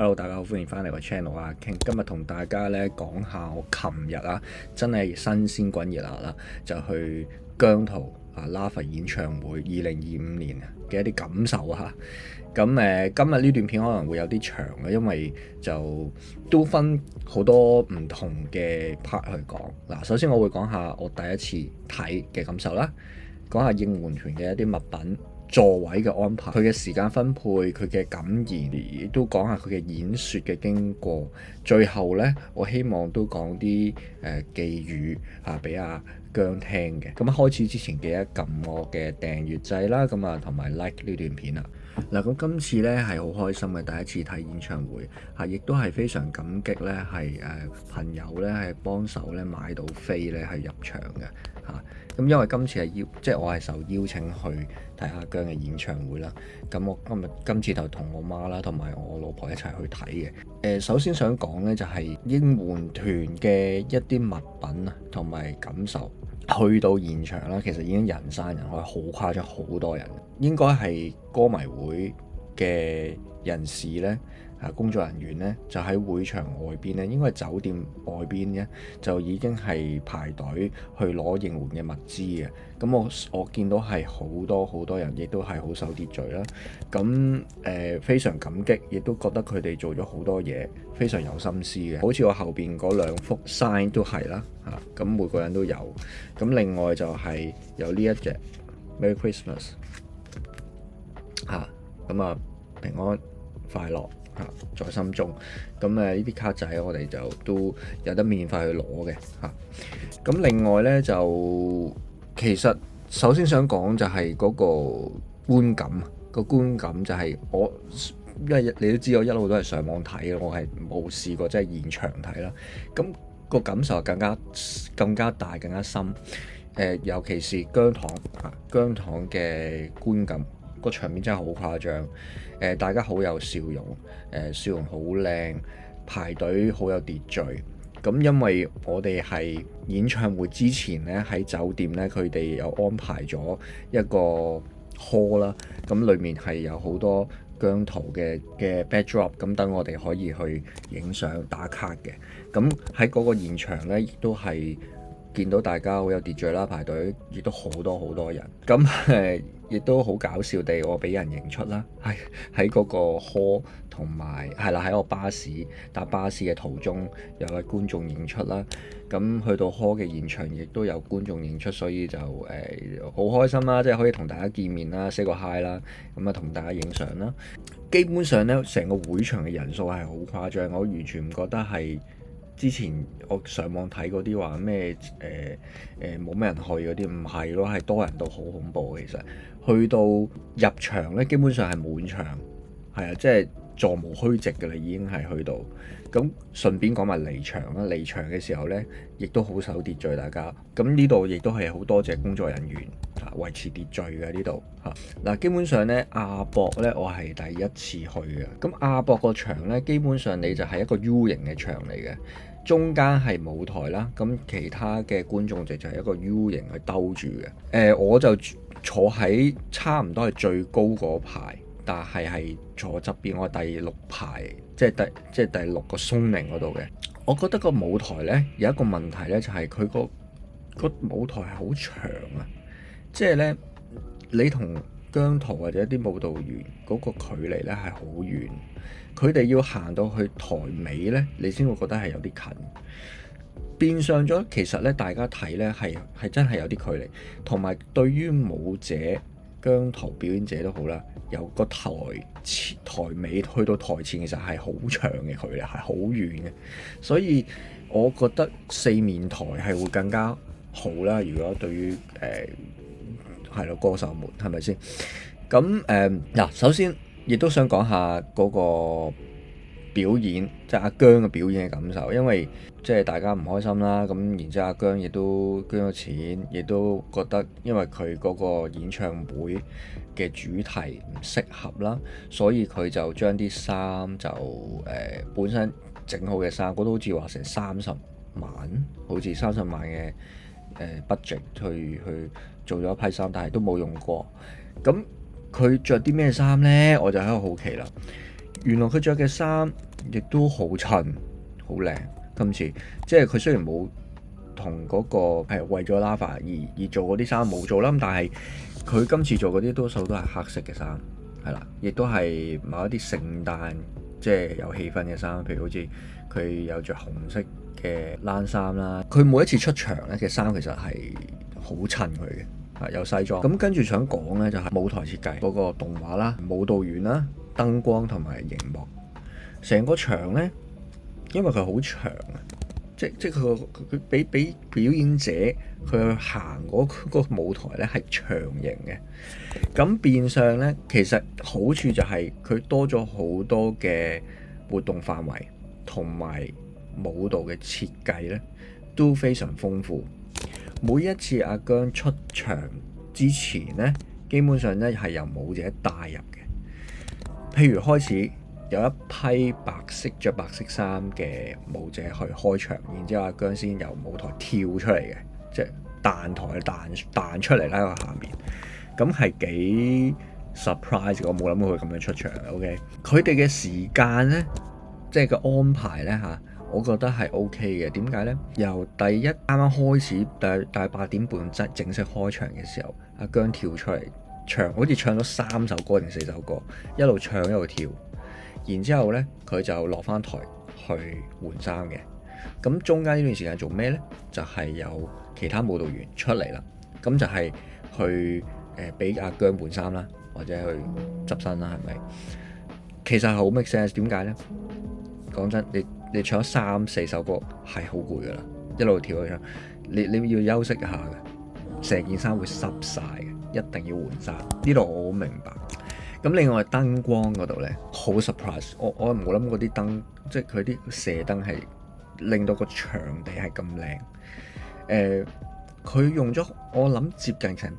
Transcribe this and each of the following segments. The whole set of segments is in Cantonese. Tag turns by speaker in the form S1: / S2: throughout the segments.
S1: Hello，大家好，歡迎翻嚟個 channel 啊！今日同大家咧講下我琴日真係新鮮滾熱辣啦，就去姜濤Lava 演唱會2025年嘅一啲感受啊！咁今日呢段片可能會有啲長嘅，因為就都分好多唔同嘅 part 去講。嗱，首先我會講下我第一次睇嘅感受啦，講下應援團嘅一啲物品、座位嘅安排、佢嘅時間分配、佢嘅感言，亦都講下佢嘅演說嘅經過。最後呢，我希望都講啲寄語俾阿姜聽嘅。咁開始之前記得撳我嘅訂閱掣啦，咁同埋 like 呢段片啦。嗱，咁今次呢係好開心嘅第一次睇演唱會，亦都係非常感激呢係朋友呢係幫手呢買到飛呢係入場嘅咁因為今次係即係我係受邀請去睇阿姜嘅演唱會啦。咁我今次就同我媽啦，同埋我老婆一齊去睇嘅。首先想講呢，就係應援團嘅一啲物品同埋感受。去到現場啦，其實已經人山人海，好誇張，好多人。應該係歌迷會嘅人士呢，工作人員呢，就喺會場外邊呢，應該係酒店外邊呢，就已經係排隊去攞應援嘅物資嘅。咁我見到係好多人，亦都係好守秩序啦。咁非常感激，亦都覺得佢哋做咗好多嘢，非常有心思嘅。好似我後邊嗰兩幅 sign 都係啦，咁每個人都有。咁另外就係有呢一隻 Merry Christmas 咁平安快樂在心中。咁呢啲卡仔我哋就都有得免費去攞嘅咁另外呢，就其實首先想講就係嗰個觀感，個觀感就係因為你都知我一路都係上網睇嘅，我係冇試過即係現場睇啦。咁個感受更加大，更加深。尤其是姜糖嘅觀感，個場面真係好誇張。大家好有笑容，笑容好靚，排隊好有秩序。咁因為我哋係演唱會之前呢，喺酒店呢，佢哋有安排咗一個 hall 啦，咁裡面係有好多姜濤嘅 backdrop，咁等我哋可以去影相打卡嘅。咁喺嗰個現場呢，亦都係見到大家好有秩序啦，排隊亦都好多人。咁亦都好搞笑地，我俾人認出啦，喺嗰個 hall 同埋係啦，喺我搭巴士嘅途中有位觀眾認出啦。咁去到 hall 嘅現場亦都有觀眾認出，所以就好開心啦，即係可以同大家見面啦，say 個 hi 啦，咁同大家影相啦。基本上呢，成個會場嘅人數係好誇張，我完全唔覺得係之前我上網睇嗰啲話咩冇咩人去嗰啲，唔係咯，係多人到好恐怖。其實去到入場呢，基本上係滿場，即係座無虛席嘅啦，已經係去到。咁順便講埋離場啦，離場嘅時候呢，亦都好守秩序，大家。咁呢度亦都係好多謝工作人員維持秩序嘅呢度嗱。基本上呢，亞博呢，我係第一次去嘅。咁亞博個場呢，基本上你就係一個 U 型嘅場嚟嘅，中間係舞台啦，咁其他嘅觀眾席就係一個 U 型去兜住嘅。我就坐喺差唔多係最高嗰排，但係坐側邊，我係第6排，即係第6個鬆寧嗰度嘅。我覺得個舞台呢，有一個問題呢，就係佢個舞台係好長啊，即係呢，你同姜濤或者啲舞蹈員嗰個距離呢係好遠，佢哋要行到去台尾呢，你先會覺得係有啲近。變相咗，其實呢，大家睇呢係真係有啲距離，同埋對於舞者姜濤表演者都好啦，由個台尾去到台前，其實係好長嘅距離，係好遠嘅。所以我覺得四面台係會更加好啦。如果對於歌手們係咪先？咁嗱，首先亦都想講下嗰個表演，即係阿姜嘅表演嘅感受，因為即係大家唔開心啦，咁然之後阿姜亦都捐咗錢，亦都覺得因為佢嗰個演唱會嘅主題唔適合啦，所以佢就將啲衫就本身整好嘅衫，嗰度好似話成30萬，好似30萬嘅budget去做咗一批衫，但係都冇用過。咁佢着啲咩衫呢？我就喺度好奇啦。原來佢着嘅衫亦都好襯，好靚。今次即係佢雖然冇同嗰個係為咗 Lava 而做嗰啲衫冇做啦，咁但係佢今次做嗰啲多數都係黑色嘅衫，係啦，亦都係某一啲聖誕即係有氣氛嘅衫，譬如好似佢有着紅色嘅冷衫啦。佢每一次出場咧嘅衫其實係好襯佢嘅，有西裝。咁跟住想講咧就係舞台設計嗰個動畫啦、舞蹈員啦、燈光同埋熒幕，成個場咧，因為佢好長啊，即係佢俾表演者佢去行嗰個舞台咧係長形嘅，咁變相咧其實好處就係佢多咗好多嘅活動範圍，同埋舞蹈嘅設計咧都非常豐富。每一次阿姜出場之前咧，基本上咧係由舞者帶入嘅，譬如開始有一批着白色衫嘅舞者去開場，然之後阿姜先由舞台跳出嚟嘅，即係彈出嚟啦個下面，咁係幾 surprise， 我冇諗過佢咁樣出場嘅。OK， 佢哋嘅時間呢，即係個安排呢，嚇，我覺得係 OK 嘅。點解呢？由第一啱啱開始，大概8點半正式開場嘅時候，阿姜跳出嚟唱，好似唱咗3首歌定4首歌，一路唱一路跳。然之後呢，佢就落翻台去換衫嘅。咁中間呢段時間做咩呢？就係有其他舞蹈員出嚟啦。咁就係去俾阿姜換衫啦，或者去執身啦，係咪？其實係好 make sense。點解呢？講真，你唱咗3-4首歌係好攰噶啦，一路跳一路唱，你要休息一下嘅，成件衫會濕晒嘅，一定要換衫。呢度我好明白。咁另外燈光嗰度呢，好 surprise， 我冇諗過啲燈，即係佢啲射燈係令到個場地係咁靚。佢用咗我諗接近成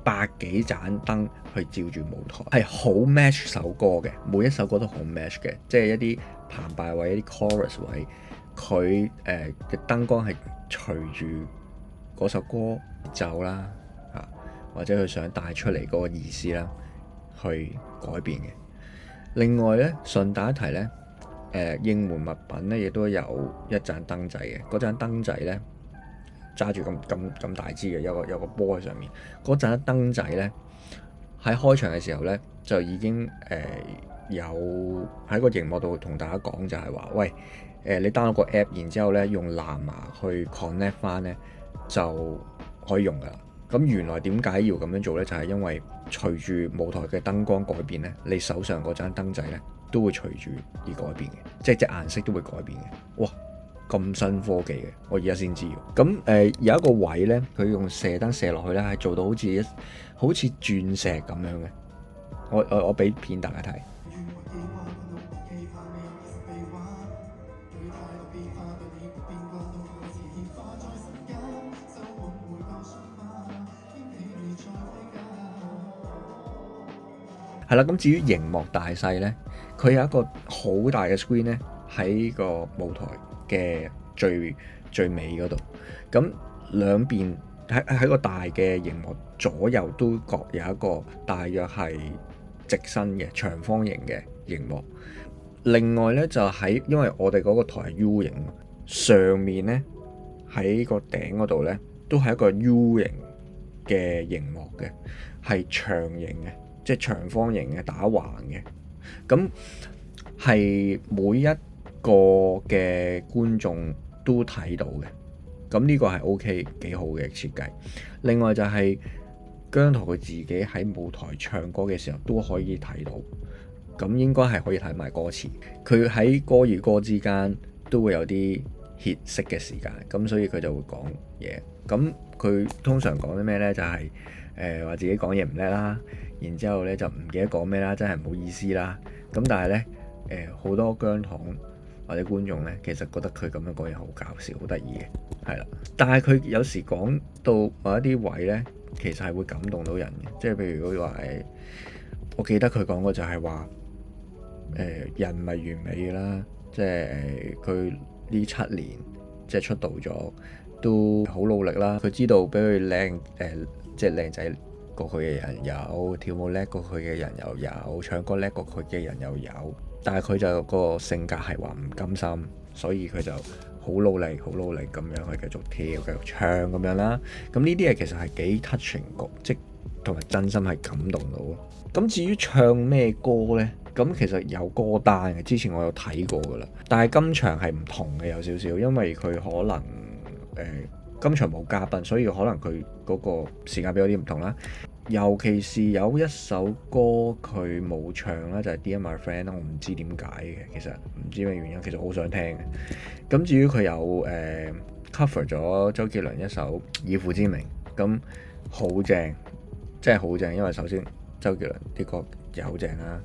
S1: 百幾盞燈去照住舞台，係好 match 首歌嘅，每一首歌都好 match 嘅，即係一啲澎湃位、一啲 chorus 位，佢嘅燈光係隨住嗰首歌奏啦，或者佢想帶出嚟嗰個意思啦，去改變嘅。另外咧，順帶一提咧，應援物品咧亦都有一盞燈仔嘅。嗰盞燈仔咧揸住咁大支嘅，有個波喺上面。嗰盞燈仔咧喺開場嘅時候咧就已經有喺個熒幕度同大家講，就係話喂，你 download 個 app， 然之後咧用藍牙去 connect 翻咧就可以用噶啦。咁原來點解要咁樣做呢？就係因為隨住舞台嘅燈光改變呢，你手上嗰盞燈仔呢都會隨住而改變嘅，即係隻顏色都會改變嘅。哇！咁新科技嘅，我而家先知。咁有一個位呢，佢用射燈射落去呢，係做到好似鑽石咁樣嘅。我俾片大家睇。係啦，咁至於熒幕大細呢，佢有一個好大嘅 screen 呢，喺個舞台嘅最尾嗰度。咁兩邊喺個大嘅熒幕左右都各有一個大約係直身嘅長方形嘅熒幕。另外呢，就因為我哋嗰個台係 U 型，上面呢，喺個頂嗰度呢，都係一個 U 型嘅熒幕嘅，係長形嘅。即係長方形嘅打橫嘅，咁係每一個嘅觀眾都睇到嘅，咁呢個係 OK 幾好嘅設計。另外就係姜濤佢自己喺舞台唱歌嘅時候都可以睇到，咁應該係可以睇埋歌詞。佢喺歌與歌之間都會有啲歇息嘅時間，咁所以佢就會講嘢。咁佢通常講啲咩呢？就係話自己講嘢唔叻啦，然之後咧就唔記得講咩啦，真係唔好意思啦。咁但係咧好多姜糖或者觀眾咧，其實覺得佢咁樣講嘢好搞笑，好得意嘅，係啦。但係佢有時講到某一啲位咧，其實係會感動到人嘅，即係譬如佢話我記得佢講過就係話人唔係完美嘅啦，即係佢呢7年即係出道咗都好努力啦。佢知道比佢靚即係靚仔過佢嘅人有，跳舞叻過佢嘅人又有，唱歌叻過佢嘅人又有。但係佢就個性格係話唔甘心，所以佢就好努力咁樣去繼續跳、繼續唱咁樣啦。咁呢啲嘢其實係幾 touching 即同埋真心係感動到咯。咁至於唱咩歌呢？咁其實有歌單嘅，之前我有睇過噶啦。但係今場係唔同嘅，有少少，因為佢可能今場冇嘉賓，所以可能佢嗰個時間表有啲唔同啦。尤其是有一首歌佢冇唱啦，就係、是、Dear My Friend 啦，我唔知點解嘅，其實唔知咩原因，其實我好想聽嘅。咁至於佢有cover 咗周杰倫一首《以父之名》，咁好正，真係好正，因為首先周杰倫啲歌又好正啦，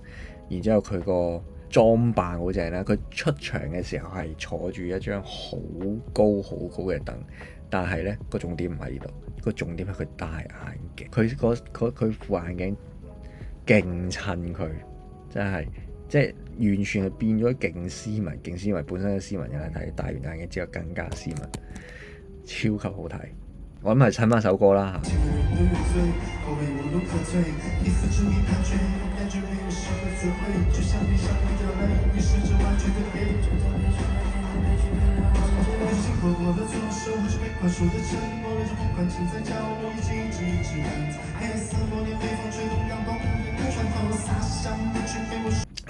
S1: 然之後佢個裝扮好正啦，佢出場嘅時候係坐住一張好高嘅凳，但係呢個重點唔喺呢度，個重點係佢戴眼鏡，佢副眼鏡勁襯佢，真係即係完全係變咗勁斯文，本身嘅斯文人嚟睇，戴完眼鏡之後更加斯文，超級好睇。我諗係襯翻首歌啦嚇。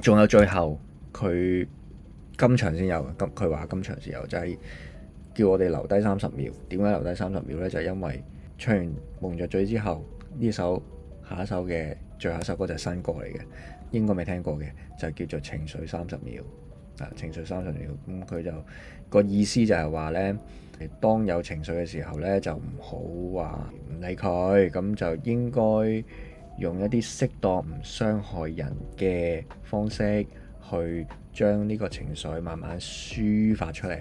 S1: 仲有最後佢今場先有，佢話今場先有，就係叫我哋留低30秒。點解留低30秒呢？就係因為唱完《蒙着嘴》之後，呢首下一首嘅最後一首歌就係新歌嚟嘅，應該未聽過嘅，就叫做《情緒30秒》。情緒30秒，咁佢就個意思就係話呢，當有情緒嘅時候呢，就唔好話唔理佢，咁就應該用一啲適當唔傷害人嘅方式去將呢個情緒慢慢抒發出嚟。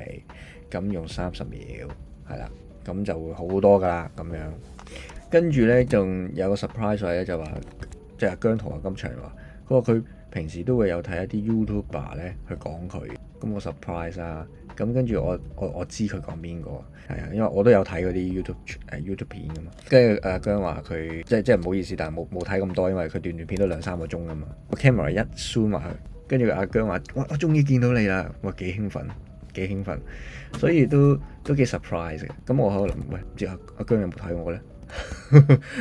S1: 咁用30秒，係啦，咁就會好好多噶啦咁樣。跟住呢，仲有個 surprise 咧，就話即係姜濤啊，今場話佢話佢平時都會有睇一啲 YouTuber 咧去講佢，咁我 surprise 啊。咁跟住我知佢講邊個，係啊，因為我都有睇嗰啲 YouTube 片噶嘛。跟住阿姜話佢即係唔好意思，但係冇睇咁多，因為佢段片都2-3個鐘噶嘛。個 camera 一 zoom 埋去，跟住阿姜話：哇！我終於見到你啦！哇，幾興奮，所以都幾 surprise 嘅。咁我可能喂，唔知阿姜有冇睇我咧？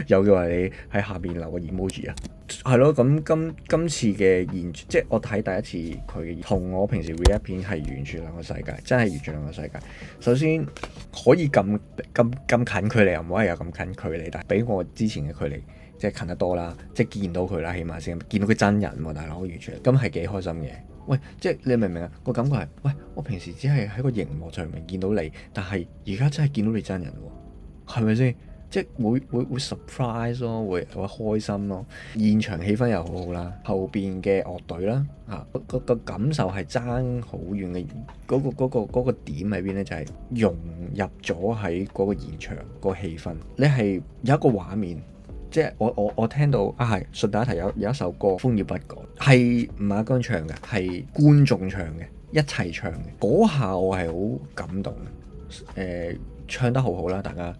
S1: 有嘅話，你喺下邊留個 emoji 啊。係咯，咁今次嘅即係我睇第一次佢同我平時 react 片係完全兩個世界，真係完全兩個世界。首先可以咁近距離，又唔可以有咁近距離，但係比我之前嘅距離即係近得多啦，即係見到佢啦，起碼先見到佢真人喎，大佬完全咁係幾開心嘅。喂，即係你明唔明啊？個感覺係，喂，我平時只係喺個熒幕上面見到你，但係而家真係見到你真人喎，係咪先？即係會 surprise 咯，會開心咯。現場氣氛又好好啦，後邊嘅樂隊啦，個感受係爭好遠嘅。嗰個點喺邊呢？就係融入咗喺嗰個現場個氣氛。你係有一個畫面，即係我聽到係順帶一提有一首歌《風雨不改》，係唔係阿姜唱嘅，係觀眾唱嘅，一齊唱嘅。嗰下我係好感動嘅，唱得好好啦，大家。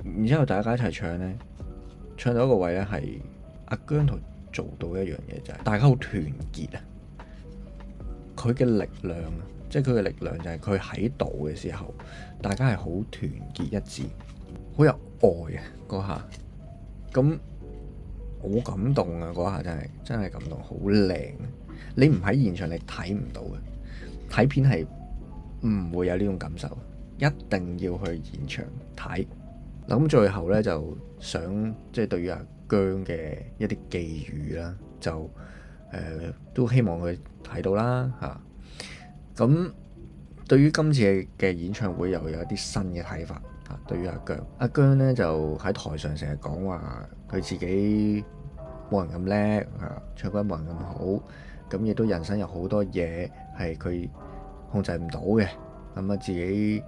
S1: 然之後大家一齊唱呢，唱到一個位呢，係阿姜濤做到一樣嘢，就係大家好團結啊！佢嘅力量啊，即係佢嘅力量就係佢喺度嘅時候，大家係好團結一致，好有愛啊嗰下。咁好感動啊嗰下，真係感動，好靚。你唔喺現場你睇唔到嘅，睇片係唔會有呢種感受，一定要去現場睇。嗱，咁最後咧就想即係對於阿姜嘅一啲寄語啦，就都希望佢睇到啦嚇。咁對於今次嘅演唱會又有一啲新嘅睇法嚇。對於阿姜咧就喺台上成日講話佢自己冇人咁叻嚇，唱歌冇人咁好，咁亦都人生有好多嘢係佢控制唔到嘅，咁啊自己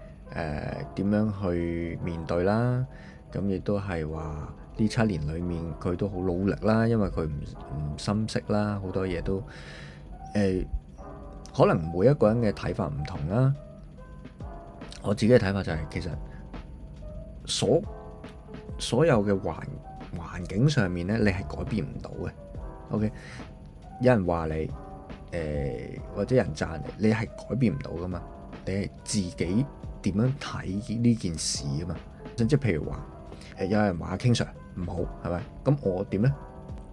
S1: 點樣去面對啦？咁亦都係話呢7年裏面佢都好努力啦，因為佢唔心息啦，好多嘢都可能每一個人嘅睇法唔同啦。我自己嘅睇法就係、其實所有嘅環境上面咧，你係改變唔到嘅。OK，有人話你或者人讚你，你係改變唔到噶嘛。你係自己點樣睇呢件事啊嘛。即係譬如話有人話 King Sir 唔好，係咪？咁我點咧？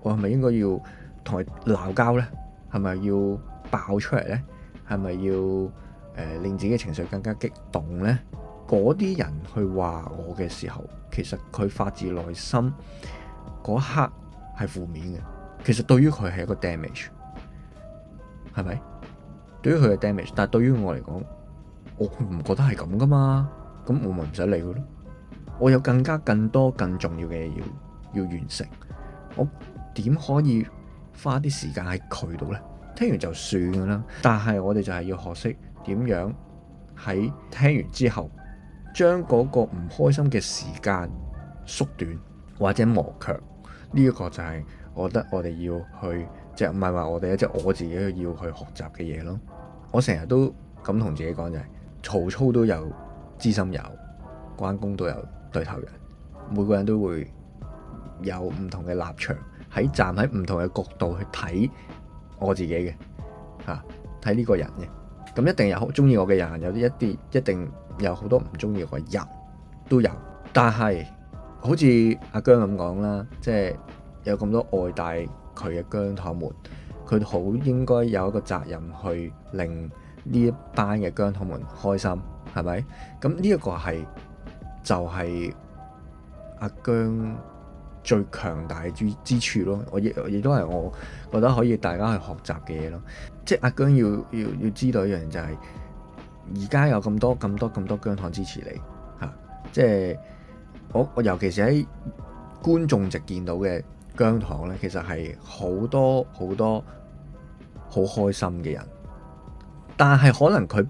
S1: 我係咪應該要同佢鬧交咧？係咪要爆出嚟咧？係咪要令自己情緒更加激動咧？嗰啲人去話我嘅時候，其實佢發自內心嗰刻係負面嘅。其實對於佢係一個 damage， 係咪？對於佢嘅 damage， 但係對於我嚟講，我唔覺得係咁噶嘛。咁我咪唔使理佢咯。我有更多更重要嘅嘢要完成。我點可以花啲時間喺佢度呢？聽完就算噶啦。但係我哋就係要學識點樣喺聽完之後，將嗰個唔開心嘅時間縮短或者磨強。呢一個就係我覺得我哋要去，即係唔係話我哋，即係我自己要去學習嘅嘢咯。我成日都咁同自己講就係，曹操都有知心友，關公都有對頭人。每個人都會有唔同嘅立場，站喺唔同嘅角度去睇我自己嘅嚇，睇呢個人嘅。咁一定有好中意我嘅人，有啲一定有好多唔中意我嘅人都有。但係好似阿姜咁講啦，即係有咁多愛戴佢嘅姜糖們，佢好應該有一個責任去令呢一班嘅姜糖們開心，係咪？咁呢一個就係阿姜最強大之處咯。我亦都係我覺得可以大家去學習嘅嘢咯。即係阿姜要知道一樣就係，而家有咁多姜糖支持你嚇，即係我尤其是喺觀眾席見到嘅姜糖咧，其實係好多好開心嘅人，但係可能佢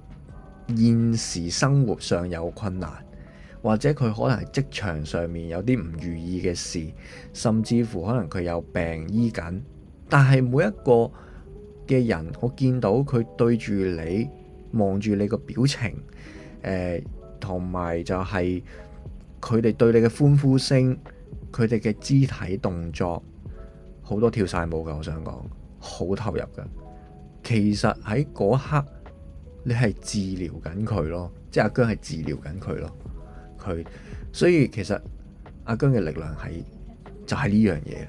S1: 現時生活上有困難，或者佢可能係職場上面有啲唔如意嘅事，甚至乎可能佢有病醫緊。但係每一個嘅人，我見到佢對住你，望住你個表情，同埋就係佢哋對你嘅歡呼聲，佢哋嘅肢體動作，好多跳晒舞㗎。我想講好投入㗎。其實喺嗰刻，你係治療緊佢咯，即係阿姜係治療緊佢咯。所以其實阿姜嘅力量就係呢樣嘢。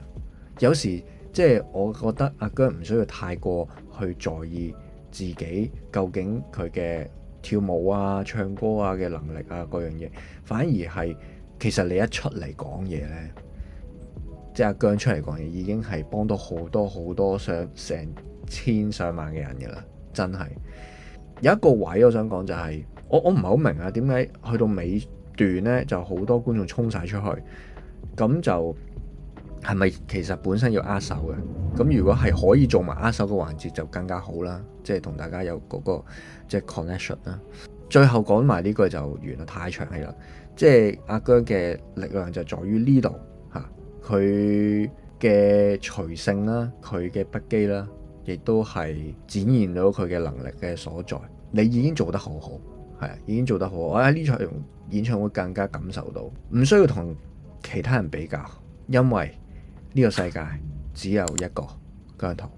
S1: 有時即係我覺得阿姜唔需要太過去在意自己究竟佢嘅跳舞啊、唱歌啊嘅能力啊嗰樣嘢，反而係其實你一出嚟講嘢呢，即係阿姜出嚟講嘢已經係幫到好多成千上萬嘅人嘅啦，真係。有一個位我想講就係，我唔係好明啊，點解去到尾段呢就好多觀眾衝晒出去，咁就係咪其實本身要握手嘅？咁如果係可以做埋握手嘅環節就更加好啦，即係同大家有嗰個即係 connection 啦。最後講埋呢句就完啦，太長氣啦。即係阿姜嘅力量就在於呢度嚇，佢嘅隨性啦，佢嘅不羈啦，亦都係展現到佢嘅能力嘅所在。你已經做得好好，係已經做得好好。我喺呢場演唱會更加感受到，唔需要同其他人比較，因為呢個世界只有一個姜糖。